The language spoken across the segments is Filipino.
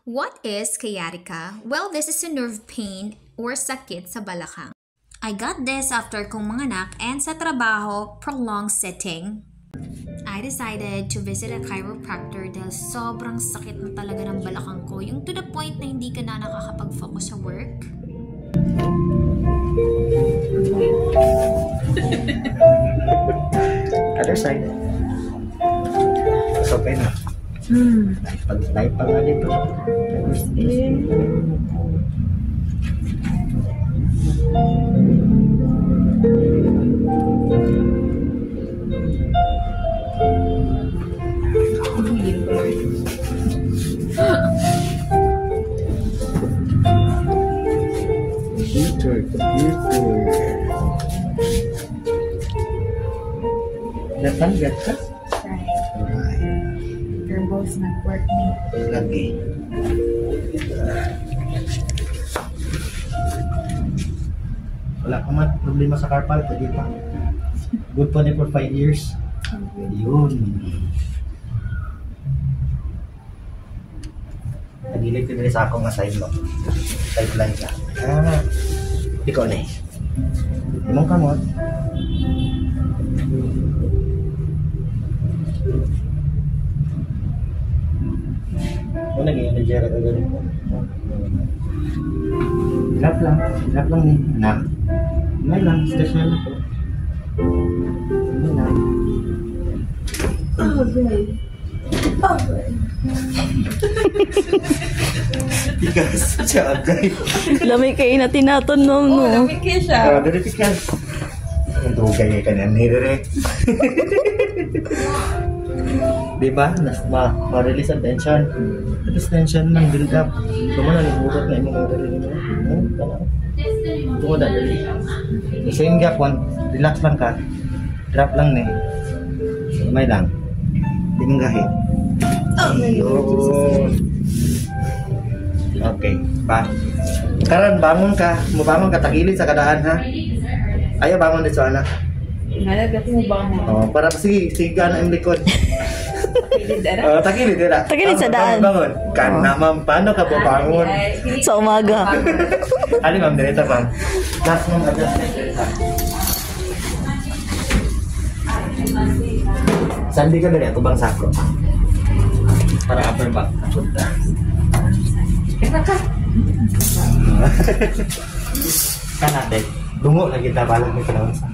What is sciatica? Well, this is a nerve pain or sakit sa balakang. I got this after kong manganak and sa trabaho, prolonged sitting. I decided to visit a chiropractor dahil sobrang sakit na talaga ng balakang ko. Yung to the point na hindi ka na nakakapag-focus sa work. Other side. So, okay na. Pag-type pa nga dito. Computer. Natanggat ka? Right. They're both not working. Lagi. Wala ka man problema sa carpal, pwede pa. Good pa niya for 5 years. Yun. Nagilid ko nila sa akong aside mo. Sideline ka. Ikaw na eh. Imong kamot. Ano naging energyera ka ganun po? Hirap lang ni. Anak. May lang, station na po. May lang. Tigas siya agay. Lamay kayo na tinaton no. Lamig kayo siya. Dari pikas. Ang dugay ka na nire. Diba? Ma-release ang tension. Release tension ng build up. Ito mo na nagbukat na yung mga release mo. Ito mo na release. So yung gap one, relax lang ka. Drop lang na eh. May lang. Hindi mong gahit. Okay, karan bangun ka, mabangon ka tagilid sa kadaan ha. Ayaw bangon dito anak. Nalagat mo bangon. Oh, para sige na ang likod. Tagilid dira. Tagilid sa daan. Bangon. Kan naman paano ka babangon? Sa umaga. Ali ma'am, direta ma'am. Last mong adjustment direta. Sandi ka dali ako bang sako. Para upper back. Kanate, dungo na kita balag ni kanang sa.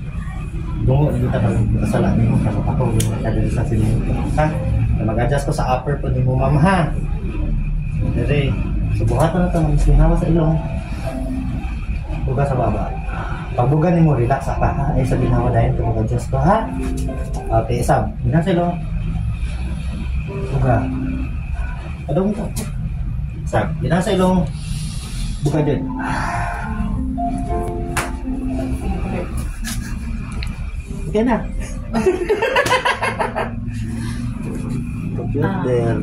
Dungo na kita balag kita sa labi mo kasi ako yung nakadali sa sinin. Ha? Mag-adjust ko sa upper po ni mo mama ha. Dere, subuhat na ito, mag-isinawa sa ilong. Buga sa baba. Pagbuga ni mo, relax ka ha. Ay sa ginawa dahil ito mag-adjust ko ha. Okay, isang. Hina sa ilong. Buga. Padong ito. Isang. Hina sa ilong. Buka din. Okay na. Computer.